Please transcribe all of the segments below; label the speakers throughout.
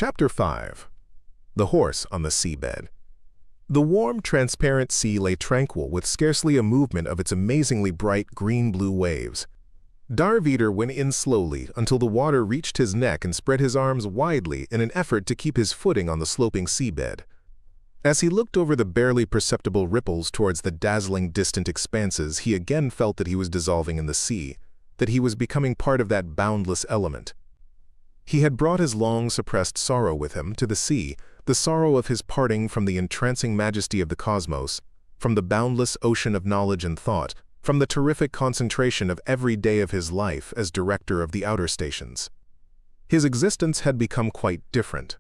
Speaker 1: Chapter 5. The Horse on the Seabed. The warm, transparent sea lay tranquil with scarcely a movement of its amazingly bright green-blue waves. Darvidar went in slowly until the water reached his neck and spread his arms widely in an effort to keep his footing on the sloping seabed. As he looked over the barely perceptible ripples towards the dazzling distant expanses, he again felt that he was dissolving in the sea, that he was becoming part of that boundless element. He had brought his long-suppressed sorrow with him to the sea, the sorrow of his parting from the entrancing majesty of the cosmos, from the boundless ocean of knowledge and thought, from the terrific concentration of every day of his life as director of the outer stations. His existence had become quite different.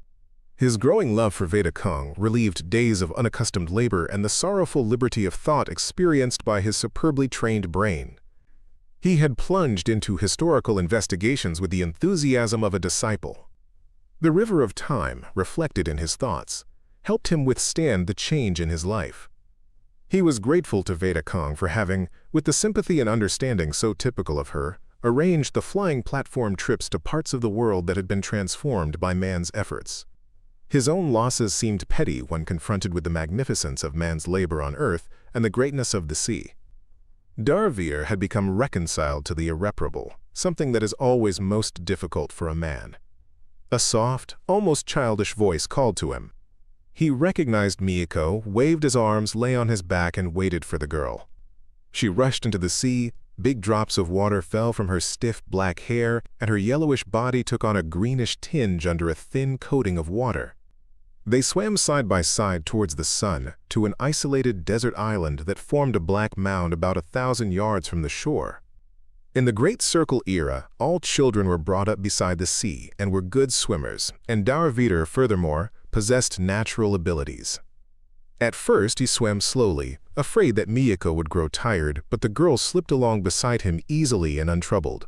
Speaker 1: His growing love for Vedakung relieved days of unaccustomed labor and the sorrowful liberty of thought experienced by his superbly trained brain. He had plunged into historical investigations with the enthusiasm of a disciple. The river of time, reflected in his thoughts, helped him withstand the change in his life. He was grateful to Vedakung for having, with the sympathy and understanding so typical of her, arranged the flying platform trips to parts of the world that had been transformed by man's efforts. His own losses seemed petty when confronted with the magnificence of man's labor on earth and the greatness of the sea. Darvidar had become reconciled to the irreparable, something that is always most difficult for a man. A soft, almost childish voice called to him. He recognized Miyako, waved his arms, lay on his back, and waited for the girl. She rushed into the sea, big drops of water fell from her stiff black hair, and her yellowish body took on a greenish tinge under a thin coating of water. They swam side by side towards the sun, to an isolated desert island that formed a black mound about 1,000 yards from the shore. In the Great Circle era, all children were brought up beside the sea and were good swimmers, and Darvidar, furthermore, possessed natural abilities. At first he swam slowly, afraid that Miyako would grow tired, but the girl slipped along beside him easily and untroubled.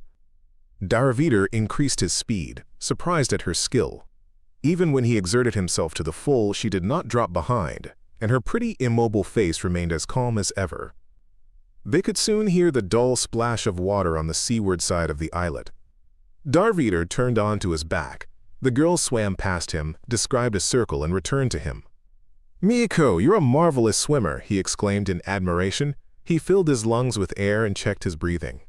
Speaker 1: Darvidar increased his speed, surprised at her skill. Even when he exerted himself to the full, she did not drop behind, and her pretty immobile face remained as calm as ever. They could soon hear the dull splash of water on the seaward side of the islet. Darvidar turned on to his back. The girl swam past him, described a circle, and returned to him. "Miyako, you're a marvelous swimmer," he exclaimed in admiration. He filled his lungs with air and checked his breathing.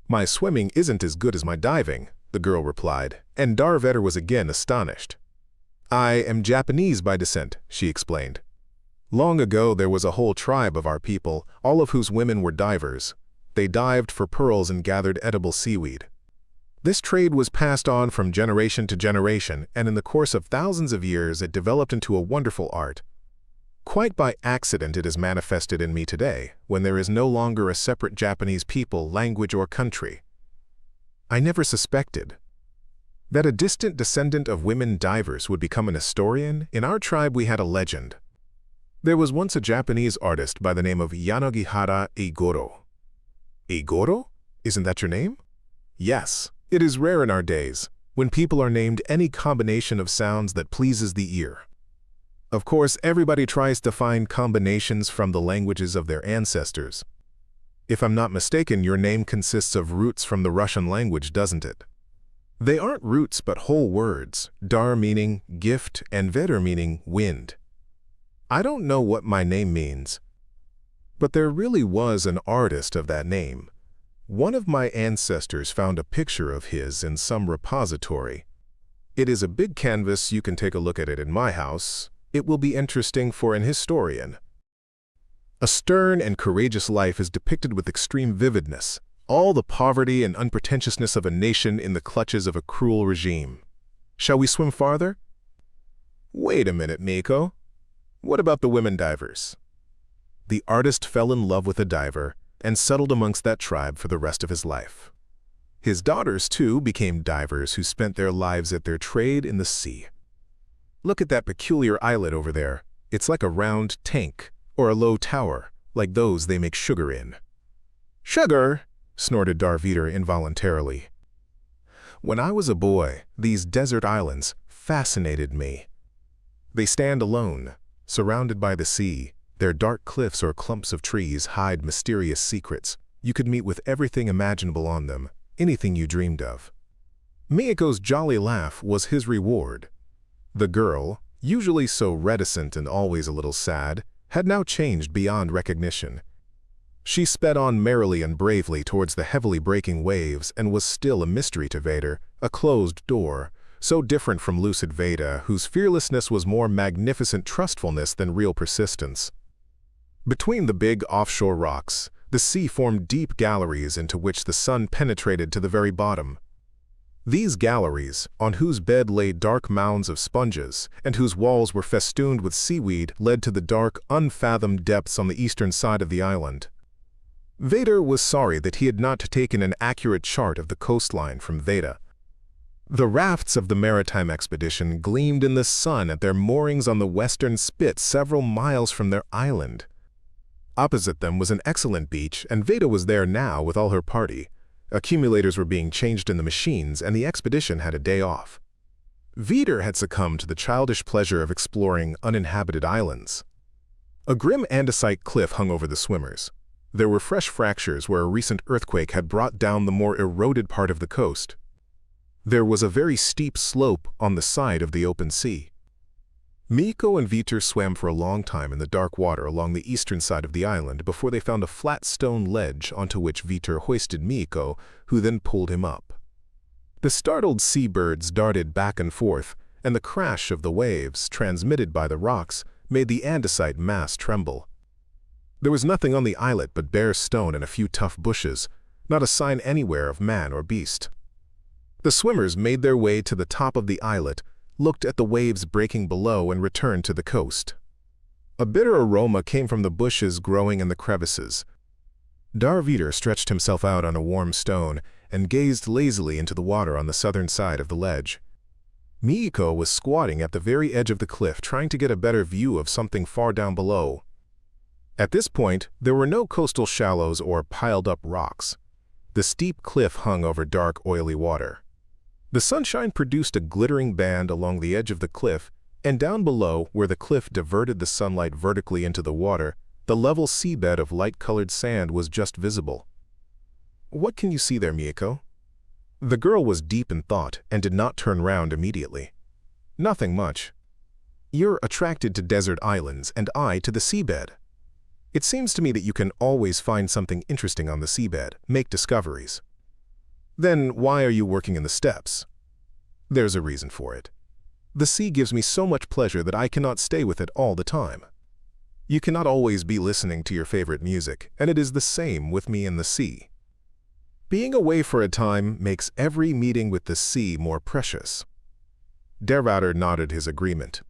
Speaker 1: "My swimming isn't as good as my diving," the girl replied, and Darvidar was again astonished. "I am Japanese by descent," she explained. "Long ago there was a whole tribe of our people, all of whose women were divers. They dived for pearls and gathered edible seaweed. This trade was passed on from generation to generation, and in the course of thousands of years it developed into a wonderful art. Quite by accident it is manifested in me today, when there is no longer a separate Japanese people, language, or country. I never suspected that a distant descendant of women divers would become an historian. In our tribe we had a legend. There was once a Japanese artist by the name of Yanagihara Eigoro." "Eigoro? Isn't that your name?" "Yes, it is rare in our days, when people are named any combination of sounds that pleases the ear. Of course, everybody tries to find combinations from the languages of their ancestors. If I'm not mistaken, your name consists of roots from the Russian language, doesn't it?" "They aren't roots but whole words, dar meaning gift and vedar meaning wind. I don't know what my name means, but there really was an artist of that name. One of my ancestors found a picture of his in some repository. It is a big canvas. You can take a look at it in my house. It will be interesting for an historian. A stern and courageous life is depicted with extreme vividness, all the poverty and unpretentiousness of a nation in the clutches of a cruel regime. Shall we swim farther?" "Wait a minute, Miko. What about the women divers?" The artist fell in love with a diver and settled amongst that tribe for the rest of his life. His daughters, too, became divers who spent their lives at their trade in the sea. Look at that peculiar islet over there. It's like a round tank, or a low tower, like those they make sugar in." "Sugar?" snorted Darvidar involuntarily. "When I was a boy, these desert islands fascinated me. They stand alone, surrounded by the sea. Their dark cliffs or clumps of trees hide mysterious secrets. You could meet with everything imaginable on them, anything you dreamed of." Miyako's jolly laugh was his reward. The girl, usually so reticent and always a little sad, had now changed beyond recognition. She sped on merrily and bravely towards the heavily breaking waves and was still a mystery to Vader, a closed door, so different from lucid Veda, whose fearlessness was more magnificent trustfulness than real persistence. Between the big offshore rocks, the sea formed deep galleries into which the sun penetrated to the very bottom. These galleries, on whose bed lay dark mounds of sponges, and whose walls were festooned with seaweed, led to the dark, unfathomed depths on the eastern side of the island. Vader was sorry that he had not taken an accurate chart of the coastline from Veda. The rafts of the maritime expedition gleamed in the sun at their moorings on the western spit several miles from their island. Opposite them was an excellent beach, and Veda was there now with all her party. Accumulators were being changed in the machines, and the expedition had a day off. Vader had succumbed to the childish pleasure of exploring uninhabited islands. A grim andesite cliff hung over the swimmers. There were fresh fractures where a recent earthquake had brought down the more eroded part of the coast. There was a very steep slope on the side of the open sea. Miko and Vitor swam for a long time in the dark water along the eastern side of the island before they found a flat stone ledge onto which Vitor hoisted Miko, who then pulled him up. The startled seabirds darted back and forth, and the crash of the waves, transmitted by the rocks, made the andesite mass tremble. There was nothing on the islet but bare stone and a few tough bushes, not a sign anywhere of man or beast. The swimmers made their way to the top of the islet, looked at the waves breaking below, and returned to the coast. A bitter aroma came from the bushes growing in the crevices. Vader stretched himself out on a warm stone and gazed lazily into the water on the southern side of the ledge. Miko was squatting at the very edge of the cliff, trying to get a better view of something far down below. At this point, there were no coastal shallows or piled-up rocks. The steep cliff hung over dark, oily water. The sunshine produced a glittering band along the edge of the cliff, and down below, where the cliff diverted the sunlight vertically into the water, the level seabed of light-colored sand was just visible. "What can you see there, Miko?" The girl was deep in thought and did not turn round immediately. "Nothing much. You're attracted to desert islands, and I to the seabed. It seems to me that you can always find something interesting on the seabed, make discoveries. Then why are you working in the steppes?" "There's a reason for it. The sea gives me so much pleasure that I cannot stay with it all the time. You cannot always be listening to your favorite music, and it is the same with me and the sea. Being away for a time makes every meeting with the sea more precious." Vader nodded his agreement.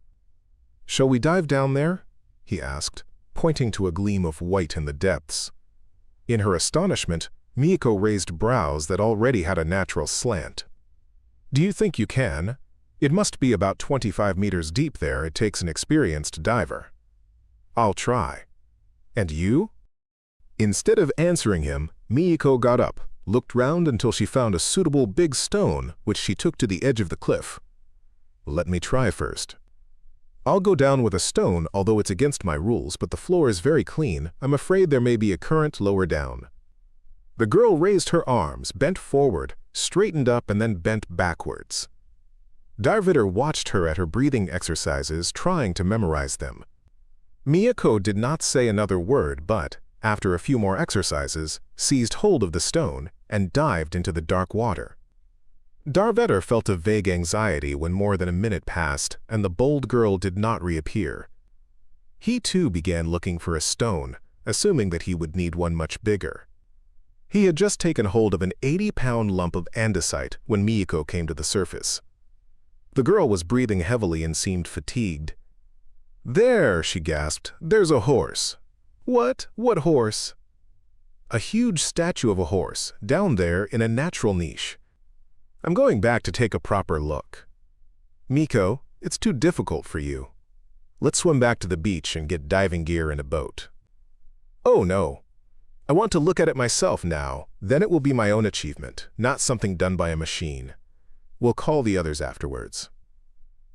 Speaker 1: "Shall we dive down there?" he asked, pointing to a gleam of white in the depths. In her astonishment, Miko raised brows that already had a natural slant. "Do you think you can? It must be about 25 meters deep there. It takes an experienced diver." "I'll try." "And you?" Instead of answering him, Miko got up, looked round until she found a suitable big stone, which she took to the edge of the cliff. "Let me try first. I'll go down with a stone, although it's against my rules, but the floor is very clean. I'm afraid there may be a current lower down." The girl raised her arms, bent forward, straightened up, and then bent backwards. Vader watched her at her breathing exercises, trying to memorize them. Miko did not say another word, but, after a few more exercises, seized hold of the stone and dived into the dark water. Vader felt a vague anxiety when more than a minute passed and the bold girl did not reappear. He too began looking for a stone, assuming that he would need one much bigger. He had just taken hold of an 80-pound lump of andesite when Miko came to the surface. The girl was breathing heavily and seemed fatigued. "There," she gasped, "there's a horse." "What? What horse?" "A huge statue of a horse, down there in a natural niche. I'm going back to take a proper look." "Miko, it's too difficult for you. Let's swim back to the beach and get diving gear and a boat." "Oh no. I want to look at it myself now, then it will be my own achievement, not something done by a machine. We'll call the others afterwards."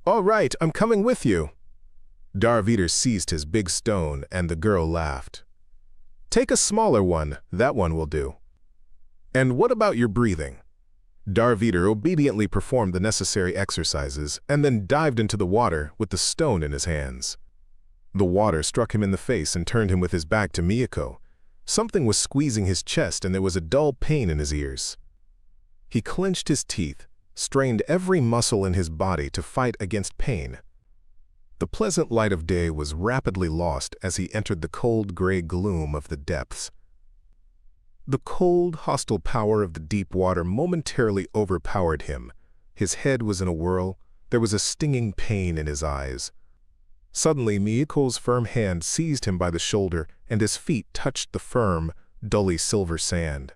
Speaker 1: "All right, I'm coming with you." Vader seized his big stone, and the girl laughed. "Take a smaller one, that one will do." "And what about your breathing?" Darvider obediently performed the necessary exercises and then dived into the water with the stone in his hands. The water struck him in the face and turned him with his back to Miyako. Something was squeezing his chest and there was a dull pain in his ears. He clenched his teeth, strained every muscle in his body to fight against pain. The pleasant light of day was rapidly lost as he entered the cold gray gloom of the depths. The cold, hostile power of the deep water momentarily overpowered him. His head was in a whirl. There was a stinging pain in his eyes. Suddenly, Miyako's firm hand seized him by the shoulder, and his feet touched the firm, dully silver sand.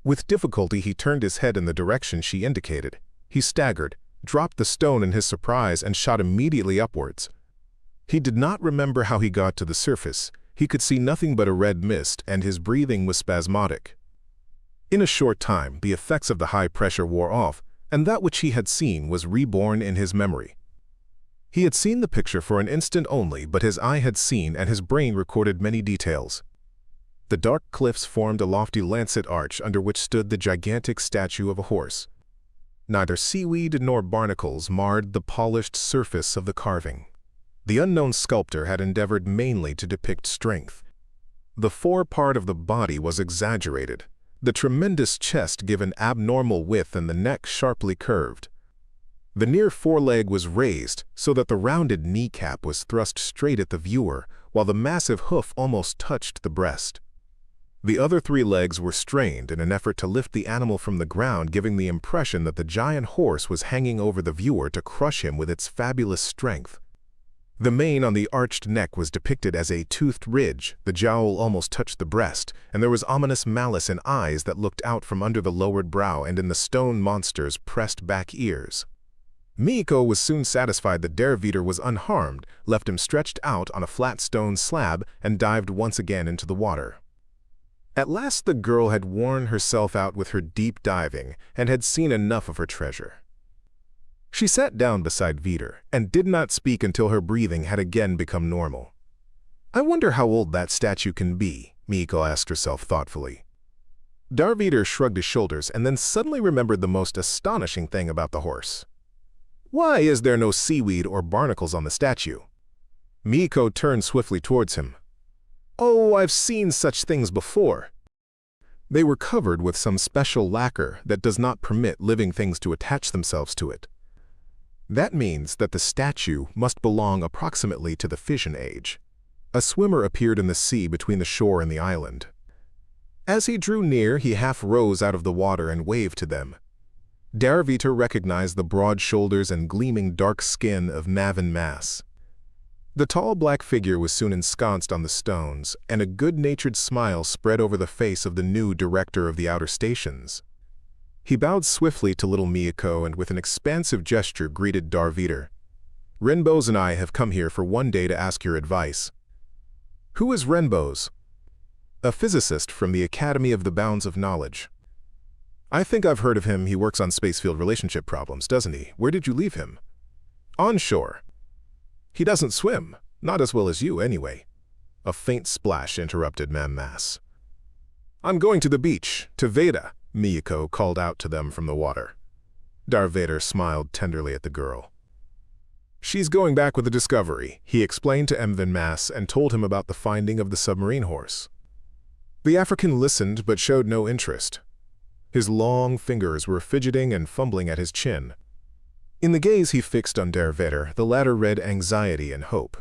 Speaker 1: With difficulty, he turned his head in the direction she indicated. He staggered, dropped the stone in his surprise, and shot immediately upwards. He did not remember how he got to the surface. He could see nothing but a red mist, and his breathing was spasmodic. In a short time, the effects of the high pressure wore off, and that which he had seen was reborn in his memory. He had seen the picture for an instant only, but his eye had seen and his brain recorded many details. The dark cliffs formed a lofty lancet arch under which stood the gigantic statue of a horse. Neither seaweed nor barnacles marred the polished surface of the carving. The unknown sculptor had endeavored mainly to depict strength. The forepart of the body was exaggerated, the tremendous chest given abnormal width and the neck sharply curved. The near foreleg was raised so that the rounded kneecap was thrust straight at the viewer, while the massive hoof almost touched the breast. The other three legs were strained in an effort to lift the animal from the ground, giving the impression that the giant horse was hanging over the viewer to crush him with its fabulous strength. The mane on the arched neck was depicted as a toothed ridge, the jowl almost touched the breast, and there was ominous malice in eyes that looked out from under the lowered brow and in the stone monster's pressed back ears. Miyako was soon satisfied that Darvider was unharmed, left him stretched out on a flat stone slab, and dived once again into the water. At last the girl had worn herself out with her deep diving and had seen enough of her treasure. She sat down beside Vider and did not speak until her breathing had again become normal. "I wonder how old that statue can be," Miyako asked herself thoughtfully. Darvider shrugged his shoulders and then suddenly remembered the most astonishing thing about the horse. "Why is there no seaweed or barnacles on the statue?" Miyako turned swiftly towards him. "Oh, I've seen such things before." They were covered with some special lacquer that does not permit living things to attach themselves to it. That means that the statue must belong approximately to the fission age. A swimmer appeared in the sea between the shore and the island. As he drew near, he half rose out of the water and waved to them. Darvider recognized the broad shoulders and gleaming dark skin of Navin Mass. The tall black figure was soon ensconced on the stones, and a good-natured smile spread over the face of the new director of the outer stations. He bowed swiftly to little Miyako and with an expansive gesture greeted Darvider. "Renbose and I have come here for one day to ask your advice." "Who is Renbose?" "A physicist from the Academy of the Bounds of Knowledge." "I think I've heard of him. He works on spacefield relationship problems, doesn't he? Where did you leave him?" "On shore." "He doesn't swim. Not as well as you, anyway." A faint splash interrupted Mass. "I'm going to the beach, to Veda," Miyako called out to them from the water. Darvider smiled tenderly at the girl. "She's going back with a discovery," he explained to Mvin Mass and told him about the finding of the submarine horse. The African listened but showed no interest. His long fingers were fidgeting and fumbling at his chin. In the gaze he fixed on Darvider, the latter read anxiety and hope.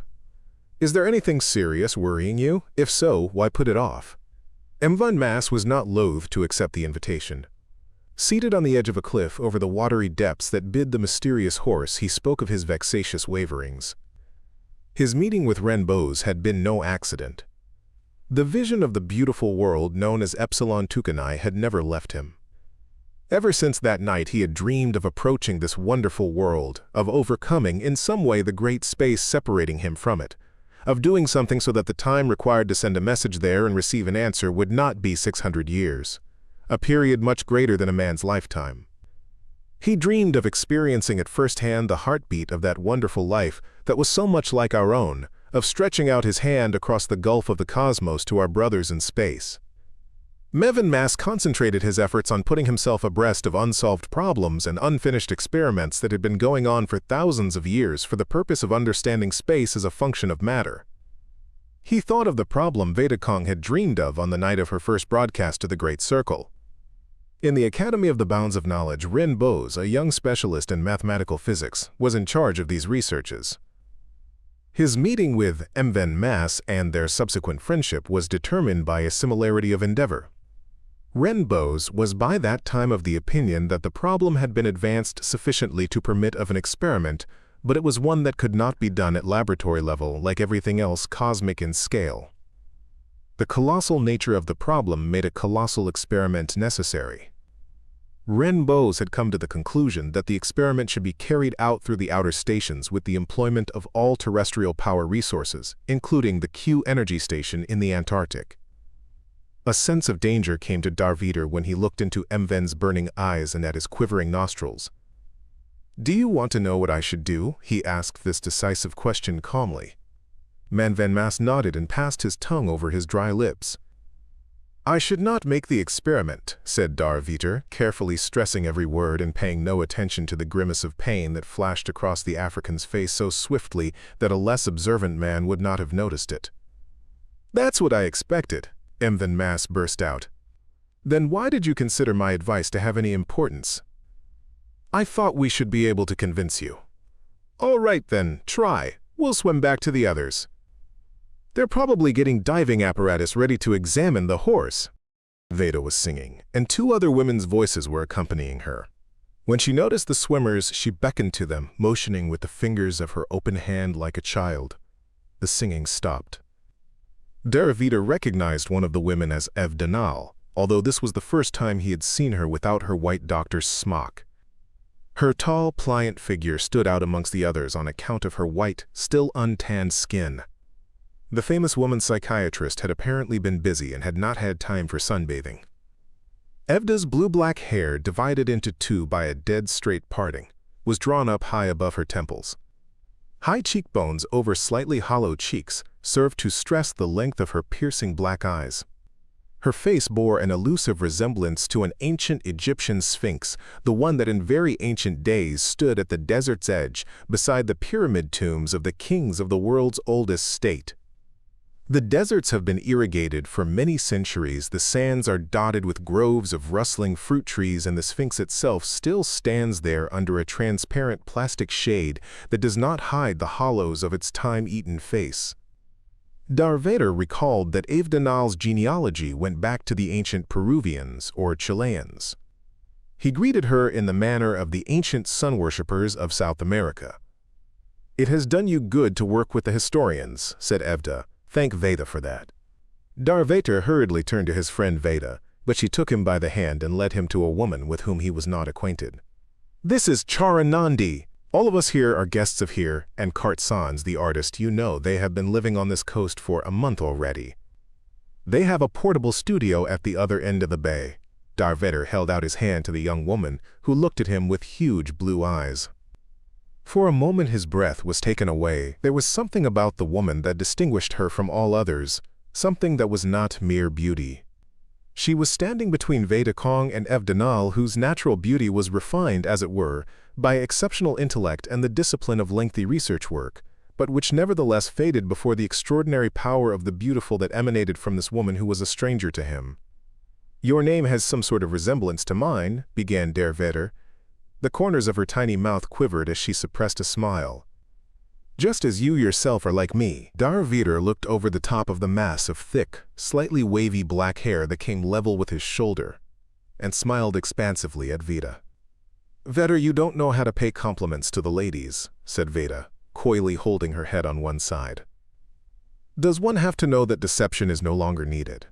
Speaker 1: "Is there anything serious worrying you? If so, why put it off?" Mvin Mass was not loath to accept the invitation. Seated on the edge of a cliff over the watery depths that bid the mysterious horse, he spoke of his vexatious waverings. His meeting with Renbose had been no accident. The vision of the beautiful world known as Epsilon Tucanae had never left him. Ever since that night he had dreamed of approaching this wonderful world, of overcoming in some way the great space separating him from it, of doing something so that the time required to send a message there and receive an answer would not be 600 years, a period much greater than a man's lifetime. He dreamed of experiencing at first hand the heartbeat of that wonderful life that was so much like our own, of stretching out his hand across the gulf of the cosmos to our brothers in space. Mevin Mass concentrated his efforts on putting himself abreast of unsolved problems and unfinished experiments that had been going on for thousands of years for the purpose of understanding space as a function of matter. He thought of the problem Veda Kong had dreamed of on the night of her first broadcast to the Great Circle. In the Academy of the Bounds of Knowledge, Ren Bose, a young specialist in mathematical physics, was in charge of these researches. His meeting with Mven Mass and their subsequent friendship was determined by a similarity of endeavor. Ren Bose was by that time of the opinion that the problem had been advanced sufficiently to permit of an experiment, but it was one that could not be done at laboratory level like everything else cosmic in scale. The colossal nature of the problem made a colossal experiment necessary. Ren Bose had come to the conclusion that the experiment should be carried out through the outer stations with the employment of all terrestrial power resources, including the Q energy station in the Antarctic. A sense of danger came to Darvider when he looked into Mven's burning eyes and at his quivering nostrils. "Do you want to know what I should do?" he asked this decisive question calmly. Mven Mass nodded and passed his tongue over his dry lips. "I should not make the experiment," said Darvider, carefully stressing every word and paying no attention to the grimace of pain that flashed across the African's face so swiftly that a less observant man would not have noticed it. "That's what I expected," Mven Mass burst out. "Then why did you consider my advice to have any importance?" "I thought we should be able to convince you." "All right then, try. We'll swim back to the others." "They're probably getting diving apparatus ready to examine the horse." Veda was singing, and two other women's voices were accompanying her. When she noticed the swimmers, she beckoned to them, motioning with the fingers of her open hand like a child. The singing stopped. Darvider recognized one of the women as Eve Danal, although this was the first time he had seen her without her white doctor's smock. Her tall, pliant figure stood out amongst the others on account of her white, still untanned skin. The famous woman psychiatrist had apparently been busy and had not had time for sunbathing. Evda's blue-black hair, divided into two by a dead straight parting, was drawn up high above her temples. High cheekbones over slightly hollow cheeks served to stress the length of her piercing black eyes. Her face bore an elusive resemblance to an ancient Egyptian sphinx, the one that in very ancient days stood at the desert's edge beside the pyramid tombs of the kings of the world's oldest state. The deserts have been irrigated for many centuries, the sands are dotted with groves of rustling fruit trees, and the Sphinx itself still stands there under a transparent plastic shade that does not hide the hollows of its time-eaten face. Darvider recalled that Eve Danal's genealogy went back to the ancient Peruvians or Chileans. He greeted her in the manner of the ancient sun-worshippers of South America. "It has done you good to work with the historians," said Evda. "Thank Veda for that." Darvider hurriedly turned to his friend Veda, but she took him by the hand and led him to a woman with whom he was not acquainted. "This is Charanandi. All of us here are guests of here, and Kart Sans, the artist, you know, they have been living on this coast for a month already. They have a portable studio at the other end of the bay." Darvider held out his hand to the young woman, who looked at him with huge blue eyes. For a moment his breath was taken away. There was something about the woman that distinguished her from all others, something that was not mere beauty. She was standing between Veda Kong and Eve Danal, whose natural beauty was refined, as it were, by exceptional intellect and the discipline of lengthy research work, but which nevertheless faded before the extraordinary power of the beautiful that emanated from this woman who was a stranger to him. "Your name has some sort of resemblance to mine," began Darvider. The corners of her tiny mouth quivered as she suppressed a smile. "Just as you yourself are like me." Darvider looked over the top of the mass of thick, slightly wavy black hair that came level with his shoulder, and smiled expansively at Veda. "Veda, you don't know how to pay compliments to the ladies," said Veda, coyly holding her head on one side. "Does one have to know that deception is no longer needed?"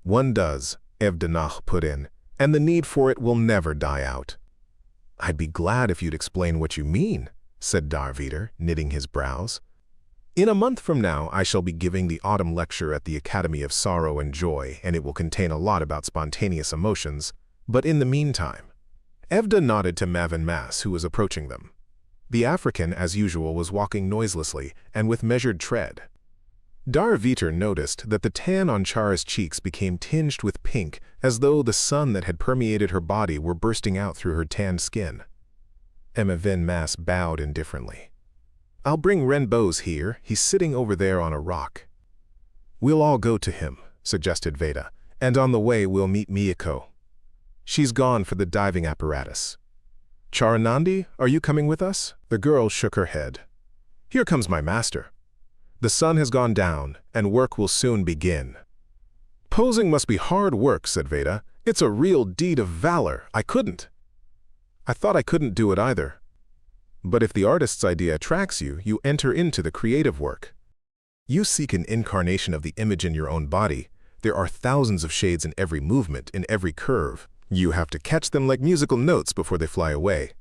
Speaker 1: "One does," Eve Danal put in, "and the need for it will never die out." "I'd be glad if you'd explain what you mean," said Darvider, knitting his brows. "In a month from now, I shall be giving the autumn lecture at the Academy of Sorrow and Joy, and it will contain a lot about spontaneous emotions. But in the meantime—" Evda nodded to Mven Mass, who was approaching them. The African, as usual, was walking noiselessly and with measured tread. Darviter noticed that the tan on Chara's cheeks became tinged with pink, as though the sun that had permeated her body were bursting out through her tanned skin. Emma Van Maas bowed indifferently. "I'll bring Ren Bose here. He's sitting over there on a rock." "We'll all go to him," suggested Veda, "and on the way we'll meet Miyako. She's gone for the diving apparatus." "Charanandi, are you coming with us?" The girl shook her head. "Here comes my master. The sun has gone down, and work will soon begin." "Posing must be hard work," said Veda. "It's a real deed of valor. I couldn't." "I thought I couldn't do it either. But if the artist's idea attracts you, you enter into the creative work. You seek an incarnation of the image in your own body. There are thousands of shades in every movement, in every curve. You have to catch them like musical notes before they fly away."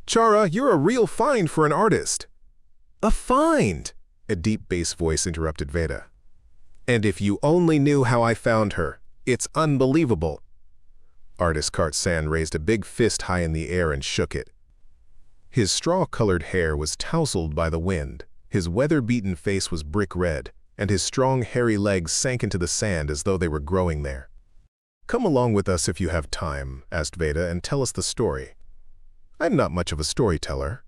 Speaker 1: "Chara, you're a real find for an artist." "A find?" a deep bass voice interrupted Veda. "And if you only knew how I found her, it's unbelievable." Artist Kart-san raised a big fist high in the air and shook it. His straw-colored hair was tousled by the wind, his weather-beaten face was brick red, and his strong, hairy legs sank into the sand as though they were growing there. "Come along with us if you have time," asked Veda, "and tell us the story." "I'm not much of a storyteller.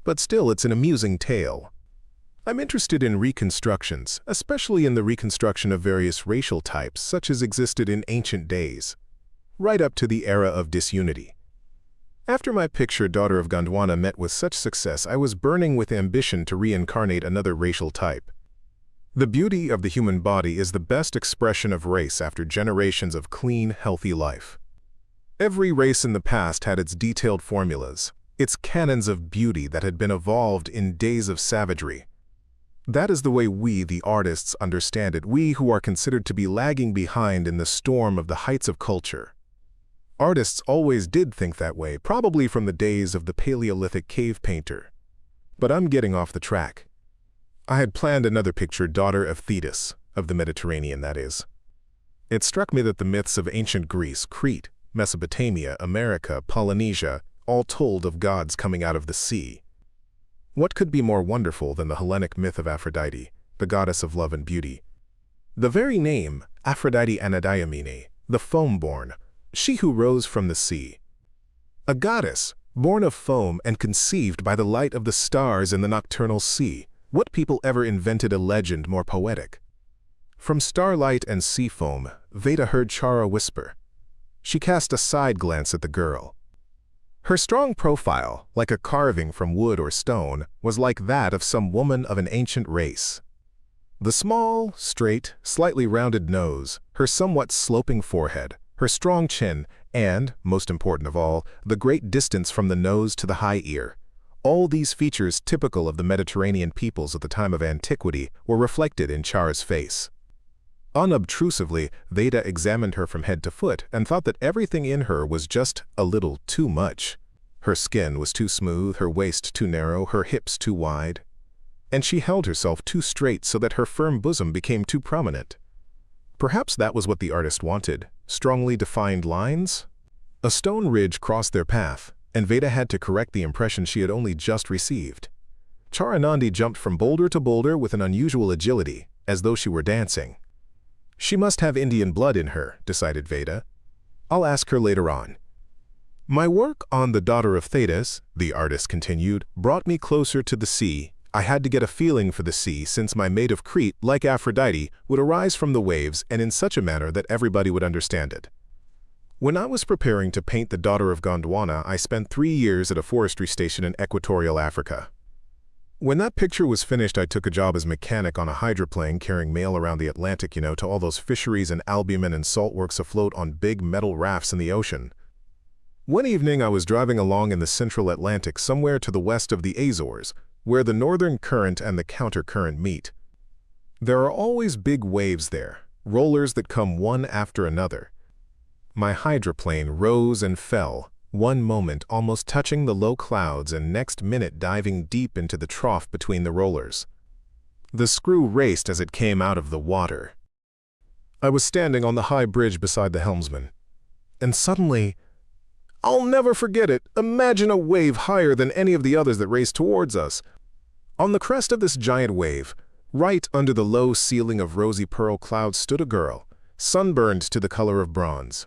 Speaker 1: But still, it's an amusing tale. I'm interested in reconstructions, especially in the reconstruction of various racial types such as existed in ancient days, right up to the era of disunity. After my picture Daughter of Gondwana met with such success, I was burning with ambition to reincarnate another racial type. The beauty of the human body is the best expression of race after generations of clean, healthy life. Every race in the past had its detailed formulas, its canons of beauty that had been evolved in days of savagery. That is the way we, the artists, understand it, we who are considered to be lagging behind in the storm of the heights of culture. Artists always did think that way, probably from the days of the Paleolithic cave painter. But I'm getting off the track. I had planned another picture, Daughter of Thetis, of the Mediterranean, that is. It struck me that the myths of ancient Greece, Crete, Mesopotamia, America, Polynesia, all told of gods coming out of the sea. What could be more wonderful than the Hellenic myth of Aphrodite, the goddess of love and beauty? The very name, Aphrodite Anadyomene, the foam-born, she who rose from the sea. A goddess, born of foam and conceived by the light of the stars in the nocturnal sea. What people ever invented a legend more poetic? From starlight and sea foam, Veda heard Chara whisper. She cast a side glance at the girl. Her strong profile, like a carving from wood or stone, was like that of some woman of an ancient race. The small, straight, slightly rounded nose, her somewhat sloping forehead, her strong chin, and, most important of all, the great distance from the nose to the high ear. All these features typical of the Mediterranean peoples at the time of antiquity were reflected in Chara's face. Unobtrusively, Veda examined her from head to foot and thought that everything in her was just a little too much. Her skin was too smooth, her waist too narrow, her hips too wide. And she held herself too straight so that her firm bosom became too prominent. Perhaps that was what the artist wanted, strongly defined lines? A stone ridge crossed their path, and Veda had to correct the impression she had only just received. Charanandi jumped from boulder to boulder with an unusual agility, as though she were dancing. She must have Indian blood in her, decided Veda. I'll ask her later on. My work on the Daughter of Thetis, the artist continued, brought me closer to the sea. I had to get a feeling for the sea since my maid of Crete, like Aphrodite, would arise from the waves and in such a manner that everybody would understand it. When I was preparing to paint the Daughter of Gondwana, I spent 3 years at a forestry station in equatorial Africa. When that picture was finished, I took a job as mechanic on a hydroplane carrying mail around the Atlantic, to all those fisheries and albumin and salt works afloat on big metal rafts in the ocean. One evening I was driving along in the central Atlantic somewhere to the west of the Azores, where the northern current and the counter-current meet. There are always big waves there, rollers that come one after another. My hydroplane rose and fell, one moment almost touching the low clouds and next minute diving deep into the trough between the rollers. The screw raced as it came out of the water. I was standing on the high bridge beside the helmsman, and suddenly, I'll never forget it, imagine a wave higher than any of the others that raced towards us. On the crest of this giant wave, Right under the low ceiling of rosy pearl clouds stood a girl, sunburned to the color of bronze.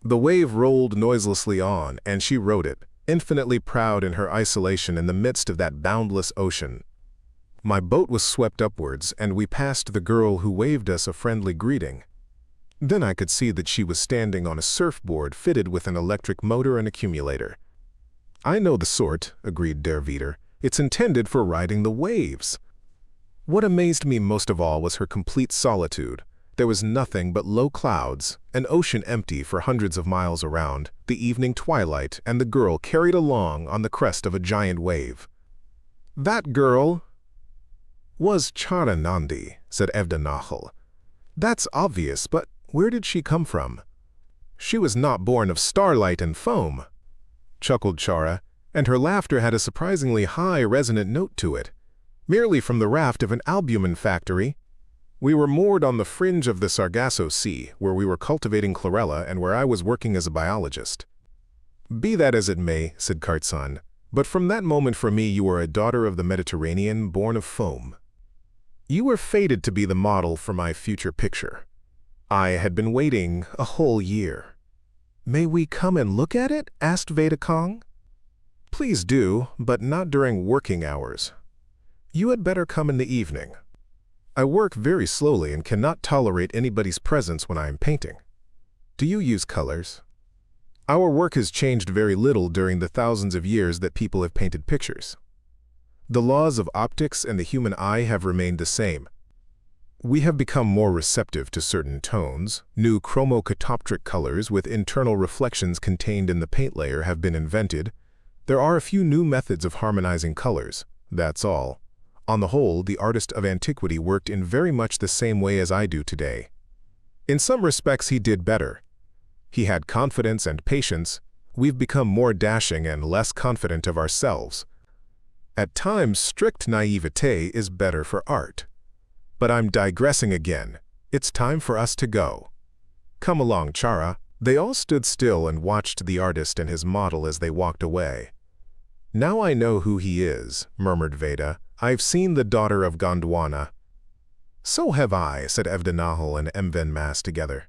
Speaker 1: The wave rolled noiselessly on, and she rode it, infinitely proud in her isolation in the midst of that boundless ocean. My boat was swept upwards, and we passed the girl who waved us a friendly greeting. Then I could see that she was standing on a surfboard fitted with an electric motor and accumulator. "I know the sort," agreed Der Veeder. "It's intended for riding the waves." What amazed me most of all was her complete solitude. There was nothing but low clouds, an ocean empty for hundreds of miles around, the evening twilight, and the girl carried along on the crest of a giant wave. "That girl was Chara Nandi," said Evda Nahal. "That's obvious, but where did she come from?" "She was not born of starlight and foam," chuckled Chara, and her laughter had a surprisingly high, resonant note to it. "Merely from the raft of an albumin factory. We were moored on the fringe of the Sargasso Sea, where we were cultivating chlorella and where I was working as a biologist." "Be that as it may," said Kartsan, "but from that moment for me you were a daughter of the Mediterranean, born of foam. You were fated to be the model for my future picture. I had been waiting a whole year." "May we come and look at it?" asked Veda Kong. "Please do, but not during working hours. You had better come in the evening. I work very slowly and cannot tolerate anybody's presence when I am painting." "Do you use colors?" "Our work has changed very little during the thousands of years that people have painted pictures. The laws of optics and the human eye have remained the same. We have become more receptive to certain tones. New chromocatoptric colors with internal reflections contained in the paint layer have been invented. There are a few new methods of harmonizing colors. That's all. On the whole, the artist of antiquity worked in very much the same way as I do today. In some respects he did better. He had confidence and patience. We've become more dashing and less confident of ourselves. At times, strict naivete is better for art. But I'm digressing again. It's time for us to go. Come along, Chara." They all stood still and watched the artist and his model as they walked away. "Now I know who he is," murmured Veda. "I've seen the daughter of Gondwana." "So have I," said Evda Nahal and Mven Mas together.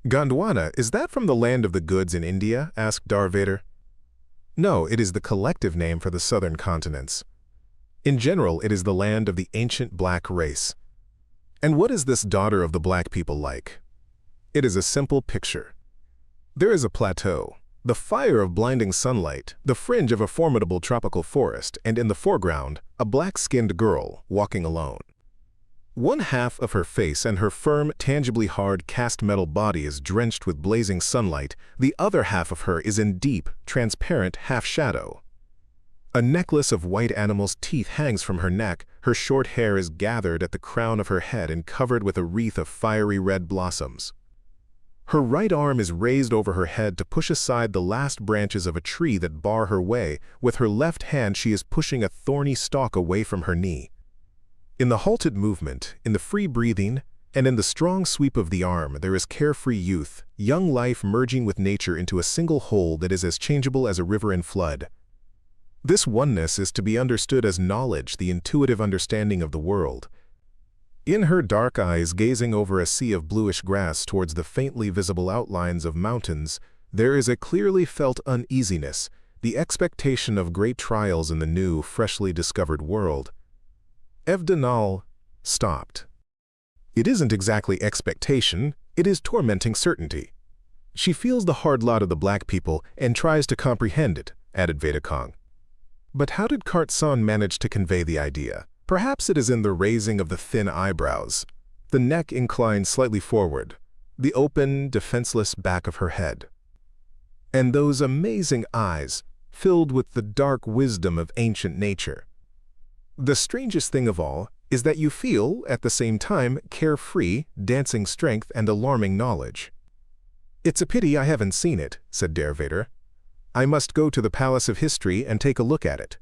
Speaker 1: "Gondwana, is that from the land of the goods in India?" asked Dar Vader. "No, it is the collective name for the southern continents. In general, it is the land of the ancient black race." "And what is this daughter of the black people like?" "It is a simple picture. There is a plateau, the fire of blinding sunlight, the fringe of a formidable tropical forest, and in the foreground, a black-skinned girl walking alone. One half of her face and her firm, tangibly hard cast metal body is drenched with blazing sunlight, the other half of her is in deep, transparent half-shadow. A necklace of white animal's teeth hangs from her neck, her short hair is gathered at the crown of her head and covered with a wreath of fiery red blossoms. Her right arm is raised over her head to push aside the last branches of a tree that bar her way. With her left hand she is pushing a thorny stalk away from her knee. In the halted movement, in the free breathing, and in the strong sweep of the arm, there is carefree youth, young life merging with nature into a single whole that is as changeable as a river in flood. This oneness is to be understood as knowledge, the intuitive understanding of the world. In her dark eyes, gazing over a sea of bluish grass towards the faintly visible outlines of mountains, there is a clearly felt uneasiness, the expectation of great trials in the new, freshly discovered world." Evda Nahal stopped. "It isn't exactly expectation, it is tormenting certainty. She feels the hard lot of the black people and tries to comprehend it," added Veda Kong. "But how did Kartsan manage to convey the idea? Perhaps it is in the raising of the thin eyebrows, the neck inclined slightly forward, the open, defenseless back of her head. And those amazing eyes, filled with the dark wisdom of ancient nature. The strangest thing of all is that you feel, at the same time, carefree, dancing strength, and alarming knowledge." "It's a pity I haven't seen it," said Der Vader. "I must go to the Palace of History and take a look at it.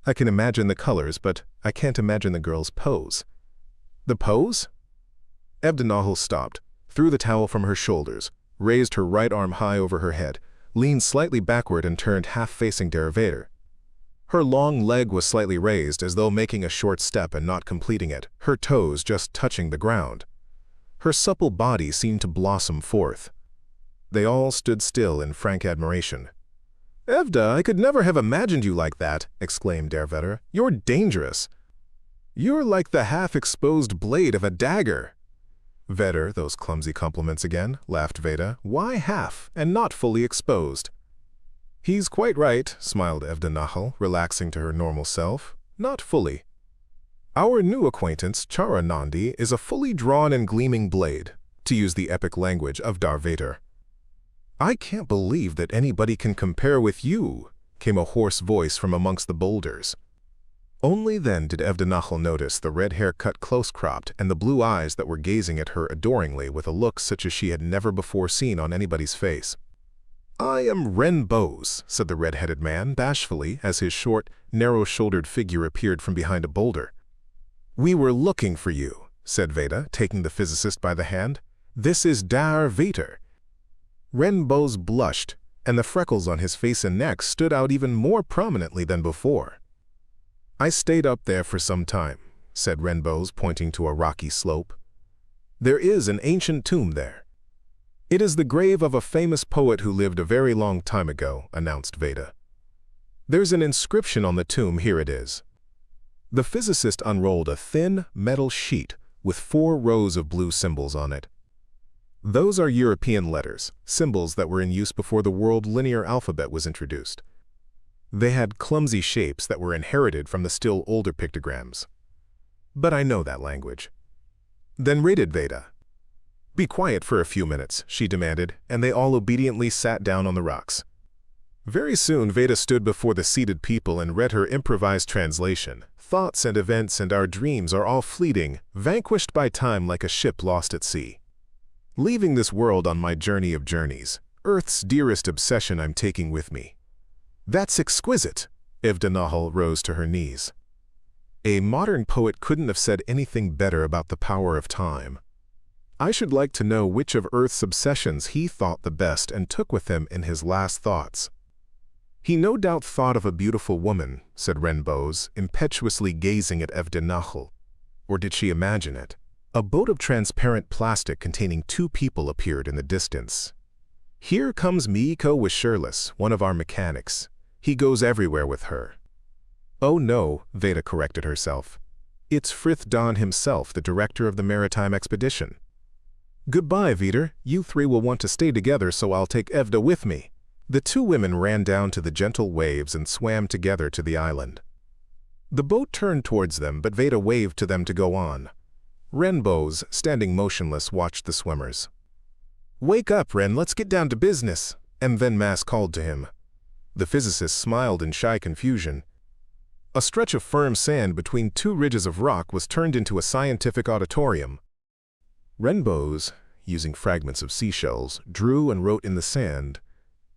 Speaker 1: I can imagine the colors, but I can't imagine the girl's pose." "The pose?" Evda Nahal stopped, threw the towel from her shoulders, raised her right arm high over her head, leaned slightly backward and turned half facing Der Vader. Her long leg was slightly raised as though making a short step and not completing it, her toes just touching the ground. Her supple body seemed to blossom forth. They all stood still in frank admiration. "Evda, I could never have imagined you like that," exclaimed Der Vetter. "You're dangerous. You're like the half-exposed blade of a dagger." "Vetter, those clumsy compliments again," laughed Veda. "Why half, and not fully exposed?" "He's quite right," smiled Evda Nahal, relaxing to her normal self. "Not fully. Our new acquaintance, Chara Nandi, is a fully drawn and gleaming blade, to use the epic language of Dar Vader." "I can't believe that anybody can compare with you," came a hoarse voice from amongst the boulders. Only then did Evda Nahal notice the red hair cut close-cropped and the blue eyes that were gazing at her adoringly with a look such as she had never before seen on anybody's face. "I am Ren Bose," said the red-headed man bashfully as his short, narrow-shouldered figure appeared from behind a boulder. "We were looking for you," said Veda, taking the physicist by the hand. "This is Dar Vader." Ren Bose blushed, and the freckles on his face and neck stood out even more prominently than before. "I stayed up there for some time," said Ren Bose, pointing to a rocky slope. "There is an ancient tomb there." "It is the grave of a famous poet who lived a very long time ago," announced Veda. "There's an inscription on the tomb, here it is." The physicist unrolled a thin, metal sheet with 4 rows of blue symbols on it. Those are European letters, symbols that were in use before the world linear alphabet was introduced. They had clumsy shapes that were inherited from the still older pictograms. "But I know that language." "Then read it, Veda." "Be quiet for a few minutes," she demanded, and they all obediently sat down on the rocks. Very soon Veda stood before the seated people and read her improvised translation. "Thoughts and events and our dreams are all fleeting, vanquished by time like a ship lost at sea. Leaving this world on my journey of journeys, Earth's dearest obsession I'm taking with me." "That's exquisite!" Evda Nahal rose to her knees. "A modern poet couldn't have said anything better about the power of time. I should like to know which of Earth's obsessions he thought the best and took with him in his last thoughts." "He no doubt thought of a beautiful woman," said Ren Bose, impetuously gazing at Evda Nahal. Or did she imagine it? A boat of transparent plastic containing 2 people appeared in the distance. "Here comes Miiko with Shirless, one of our mechanics. He goes everywhere with her." "Oh no," Veda corrected herself. "It's Frith Don himself, the director of the maritime expedition." "Goodbye, Veeder. You 3 will want to stay together, so I'll take Evda with me." The 2 women ran down to the gentle waves and swam together to the island. The boat turned towards them, but Veda waved to them to go on. Ren Bose, standing motionless, watched the swimmers. "Wake up, Ren, let's get down to business," and then Mass called to him. The physicist smiled in shy confusion. A stretch of firm sand between 2 ridges of rock was turned into a scientific auditorium. Ren Bose, using fragments of seashells, drew and wrote in the sand.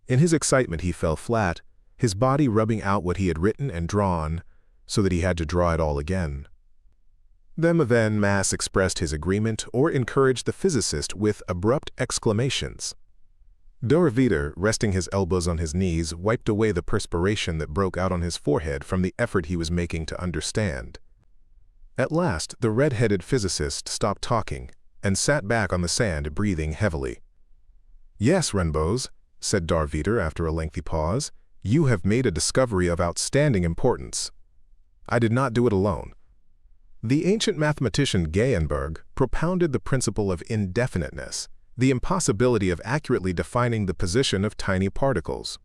Speaker 1: In his excitement he fell flat, his body rubbing out what he had written and drawn, so that he had to draw it all again. Then Mass expressed his agreement or encouraged the physicist with abrupt exclamations. Dar Vader, resting his elbows on his knees, wiped away the perspiration that broke out on his forehead from the effort he was making to understand. At last, the red-headed physicist stopped talking and sat back on the sand, breathing heavily. "Yes, Ren Bose," said Dar Vader after a lengthy pause, "you have made a discovery of outstanding importance. I did not do it alone. The ancient mathematician Geyenberg propounded the principle of indefiniteness, the impossibility of accurately defining the position of tiny particles.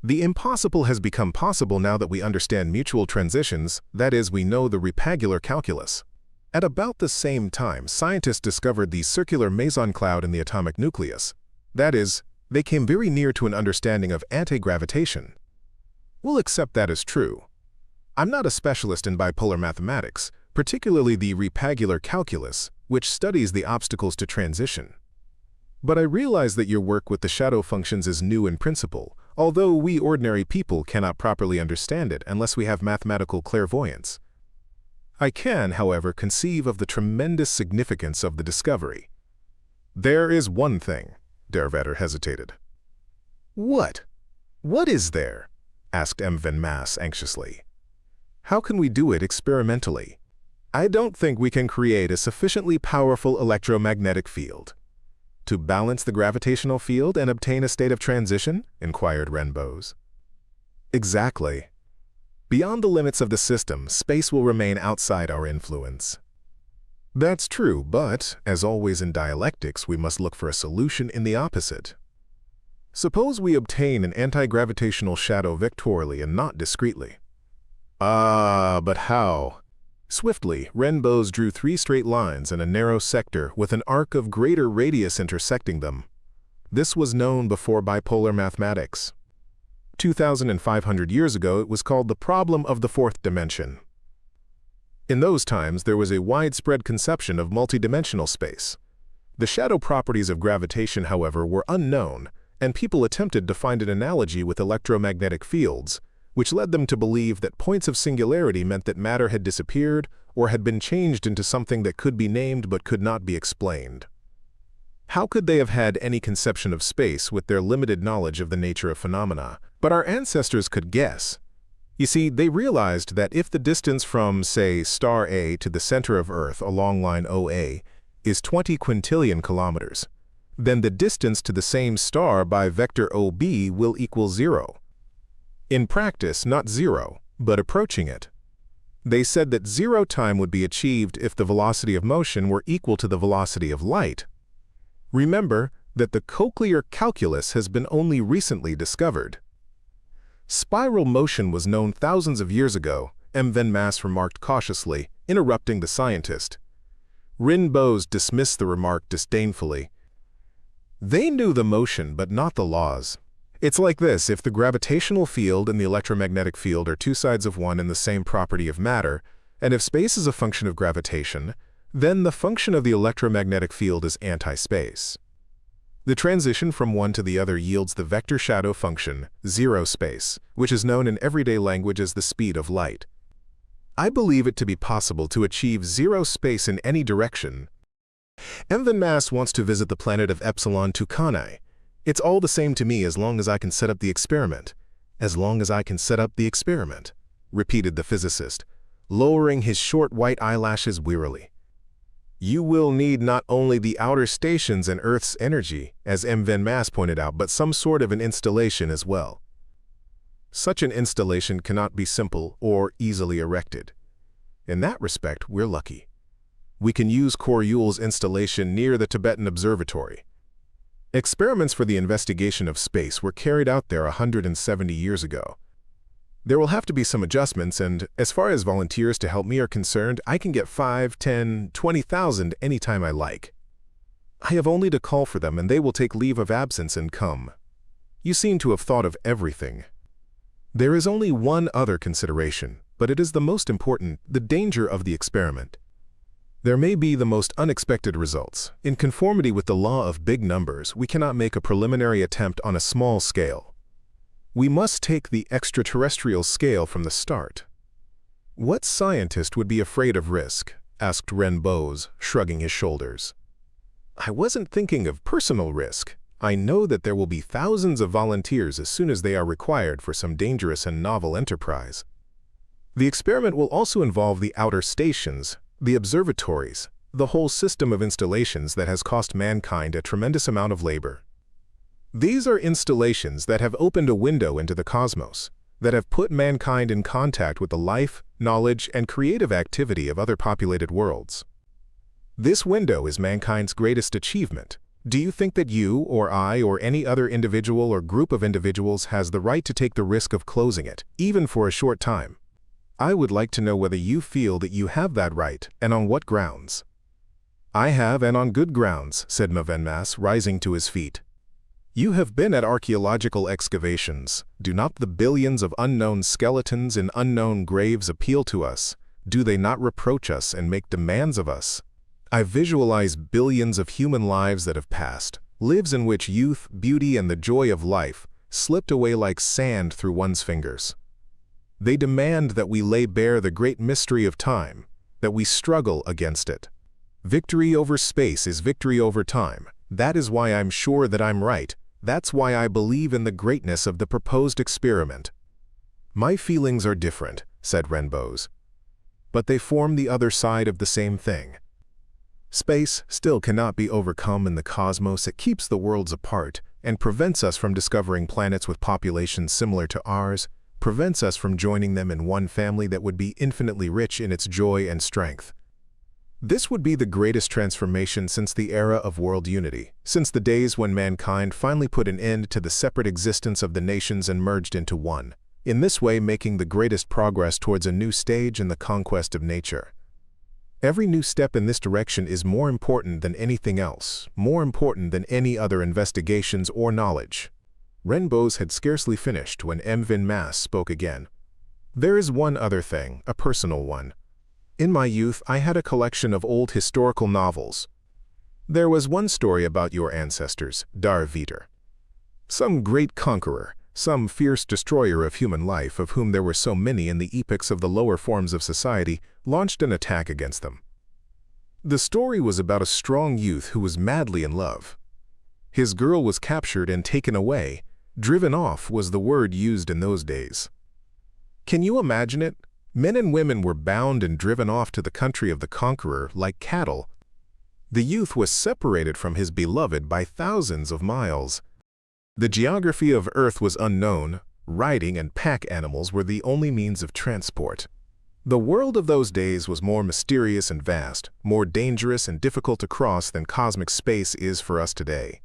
Speaker 1: The impossible has become possible now that we understand mutual transitions, that is, we know the repagular calculus. At about the same time, scientists discovered the circular meson cloud in the atomic nucleus. That is, they came very near to an understanding of anti-gravitation. We'll accept that as true. I'm not a specialist in bipolar mathematics, particularly the repagular calculus, which studies the obstacles to transition. But I realize that your work with the shadow functions is new in principle, although we ordinary people cannot properly understand it unless we have mathematical clairvoyance. I can, however, conceive of the tremendous significance of the discovery." "There is one thing," Der Vader hesitated. "What? What is there?" asked M. van Maas anxiously. How can we do it experimentally? I don't think we can create a sufficiently powerful electromagnetic field. To balance the gravitational field and obtain a state of transition? Inquired Renbos. Exactly. Beyond the limits of the system, space will remain outside our influence. That's true, but, as always in dialectics, we must look for a solution in the opposite. Suppose we obtain an anti-gravitational shadow vectorially and not discretely. But how? Swiftly, Renbos drew 3 straight lines in a narrow sector with an arc of greater radius intersecting them. This was known before bipolar mathematics. 2,500 years ago, it was called the problem of the fourth dimension. In those times, there was a widespread conception of multidimensional space. The shadow properties of gravitation, however, were unknown, and people attempted to find an analogy with electromagnetic fields, which led them to believe that points of singularity meant that matter had disappeared or had been changed into something that could be named but could not be explained. How could they have had any conception of space with their limited knowledge of the nature of phenomena? But our ancestors could guess. You see, they realized that if the distance from, say, star A to the center of Earth along line OA is 20 quintillion kilometers, then the distance to the same star by vector OB will equal 0. In practice, not 0, but approaching it. They said that 0 time would be achieved if the velocity of motion were equal to the velocity of light. Remember that the cochlear calculus has been only recently discovered. Spiral motion was known thousands of years ago, M. van Maas remarked cautiously, interrupting the scientist. Renbos dismissed the remark disdainfully. They knew the motion, but not the laws. It's like this: if the gravitational field and the electromagnetic field are 2 sides of one and the same property of matter, and if space is a function of gravitation, then the function of the electromagnetic field is anti-space. The transition from one to the other yields the vector shadow function, 0 space, which is known in everyday language as the speed of light. I believe it to be possible to achieve 0 space in any direction. M. van Maas wants to visit the planet of Epsilon Tucanae. It's all the same to me as long as I can set up the experiment. As long as I can set up the experiment, repeated the physicist, lowering his short white eyelashes wearily. You will need not only the outer stations and Earth's energy, as M. van Maas pointed out, but some sort of an installation as well. Such an installation cannot be simple or easily erected. In that respect, we're lucky. We can use Coriolis' installation near the Tibetan Observatory. Experiments for the investigation of space were carried out there 170 years ago. There will have to be some adjustments, and as far as volunteers to help me are concerned, I can get 5, 10, 20,000 anytime I like. I have only to call for them, and they will take leave of absence and come. You seem to have thought of everything. There is only one other consideration, but it is the most important: the danger of the experiment. There may be the most unexpected results. In conformity with the law of big numbers, we cannot make a preliminary attempt on a small scale. We must take the extraterrestrial scale from the start. What scientist would be afraid of risk? Asked Renbos, shrugging his shoulders. I wasn't thinking of personal risk. I know that there will be thousands of volunteers as soon as they are required for some dangerous and novel enterprise. The experiment will also involve the outer stations, the observatories, the whole system of installations that has cost mankind a tremendous amount of labor. These are installations that have opened a window into the cosmos, that have put mankind in contact with the life, knowledge, and creative activity of other populated worlds. This window is mankind's greatest achievement. Do you think that you, or I, or any other individual or group of individuals has the right to take the risk of closing it, even for a short time? I would like to know whether you feel that you have that right, and on what grounds. I have, and on good grounds, said M. van Maas, rising to his feet. You have been at archaeological excavations. Do not the billions of unknown skeletons in unknown graves appeal to us? Do they not reproach us and make demands of us? I visualize billions of human lives that have passed, lives in which youth, beauty, and the joy of life slipped away like sand through one's fingers. They demand that we lay bare the great mystery of time, that we struggle against it. Victory over space is victory over time. That is why I'm sure that I'm right. That's why I believe in the greatness of the proposed experiment. My feelings are different, said Renbo's. But they form the other side of the same thing. Space still cannot be overcome in the cosmos. It keeps the worlds apart and prevents us from discovering planets with populations similar to ours, prevents us from joining them in one family that would be infinitely rich in its joy and strength. This would be the greatest transformation since the era of world unity, since the days when mankind finally put an end to the separate existence of the nations and merged into one, in this way making the greatest progress towards a new stage in the conquest of nature. Every new step in this direction is more important than anything else, more important than any other investigations or knowledge. Renbo's had scarcely finished when Mvin Mas spoke again. There is one other thing, a personal one. In my youth, I had a collection of old historical novels. There was one story about your ancestors, Darviter. Some great conqueror, some fierce destroyer of human life, of whom there were so many in the epochs of the lower forms of society, launched an attack against them. The story was about a strong youth who was madly in love. His girl was captured and taken away. Driven off was the word used in those days. Can you imagine it? Men and women were bound and driven off to the country of the conqueror like cattle. The youth was separated from his beloved by thousands of miles. The geography of Earth was unknown. Riding and pack animals were the only means of transport. The world of those days was more mysterious and vast, more dangerous and difficult to cross than cosmic space is for us today.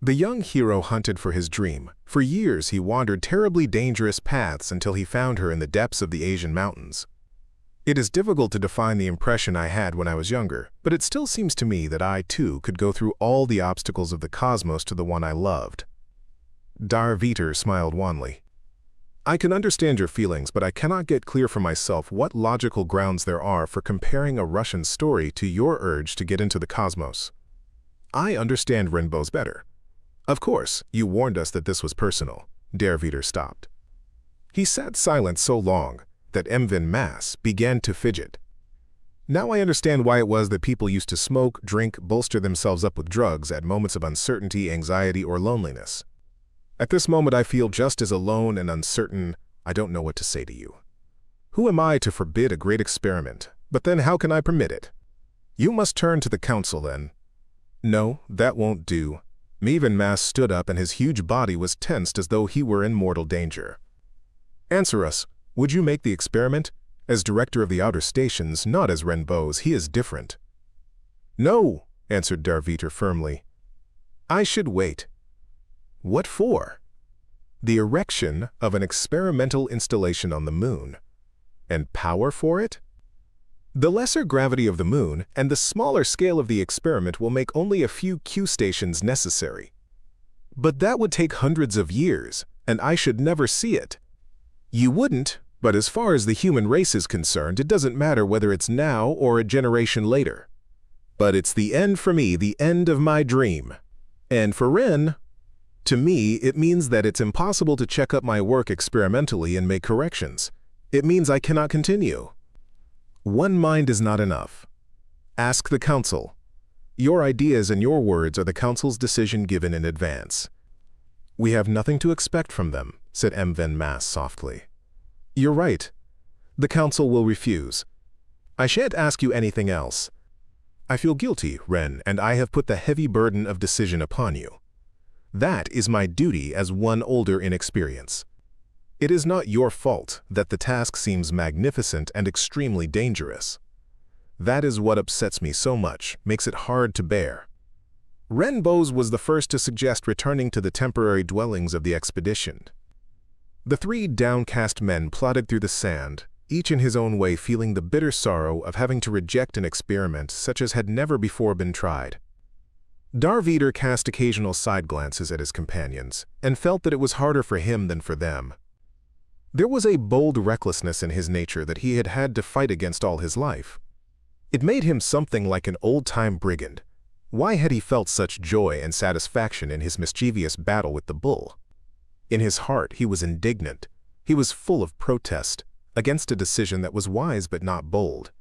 Speaker 1: The young hero hunted for his dream. For years he wandered terribly dangerous paths until he found her in the depths of the Asian mountains. It is difficult to define the impression I had when I was younger, but it still seems to me that I, too, could go through all the obstacles of the cosmos to the one I loved. Darviter smiled wanly. I can understand your feelings, but I cannot get clear for myself what logical grounds there are for comparing a Russian story to your urge to get into the cosmos. I understand Renbo's better. Of course, you warned us that this was personal. Darviter stopped. He sat silent so long that Mvin Mas began to fidget. Now I understand why it was that people used to smoke, drink, bolster themselves up with drugs at moments of uncertainty, anxiety, or loneliness. At this moment I feel just as alone and uncertain. I don't know what to say to you. Who am I to forbid a great experiment? But then how can I permit it? You must turn to the council then. No, that won't do. Mvin Mas stood up and his huge body was tensed as though he were in mortal danger. Answer us. Would you make the experiment? As director of the outer stations, not as Renbo's, he is different. No, answered Darviter firmly. I should wait. What for? The erection of an experimental installation on the moon. And power for it? The lesser gravity of the moon and the smaller scale of the experiment will make only a few Q stations necessary. But that would take hundreds of years, and I should never see it. You wouldn't, but as far as the human race is concerned, it doesn't matter whether it's now or a generation later. But it's the end for me, the end of my dream. And for Ren, to me, it means that it's impossible to check up my work experimentally and make corrections. It means I cannot continue. One mind is not enough. Ask the council. Your ideas and your words are the council's decision given in advance. We have nothing to expect from them, said Mvin Mas softly. You're right. The council will refuse. I shan't ask you anything else. I feel guilty, Ren, and I have put the heavy burden of decision upon you. That is my duty as one older in experience. It is not your fault that the task seems magnificent and extremely dangerous. That is what upsets me so much, makes it hard to bear. Renbo's was the first to suggest returning to the temporary dwellings of the expedition. The three downcast men plodded through the sand, each in his own way feeling the bitter sorrow of having to reject an experiment such as had never before been tried. Darviter cast occasional side glances at his companions and felt that it was harder for him than for them. There was a bold recklessness in his nature that he had had to fight against all his life. It made him something like an old-time brigand. Why had he felt such joy and satisfaction in his mischievous battle with the bull? In his heart he was indignant. He was full of protest against a decision that was wise but not bold.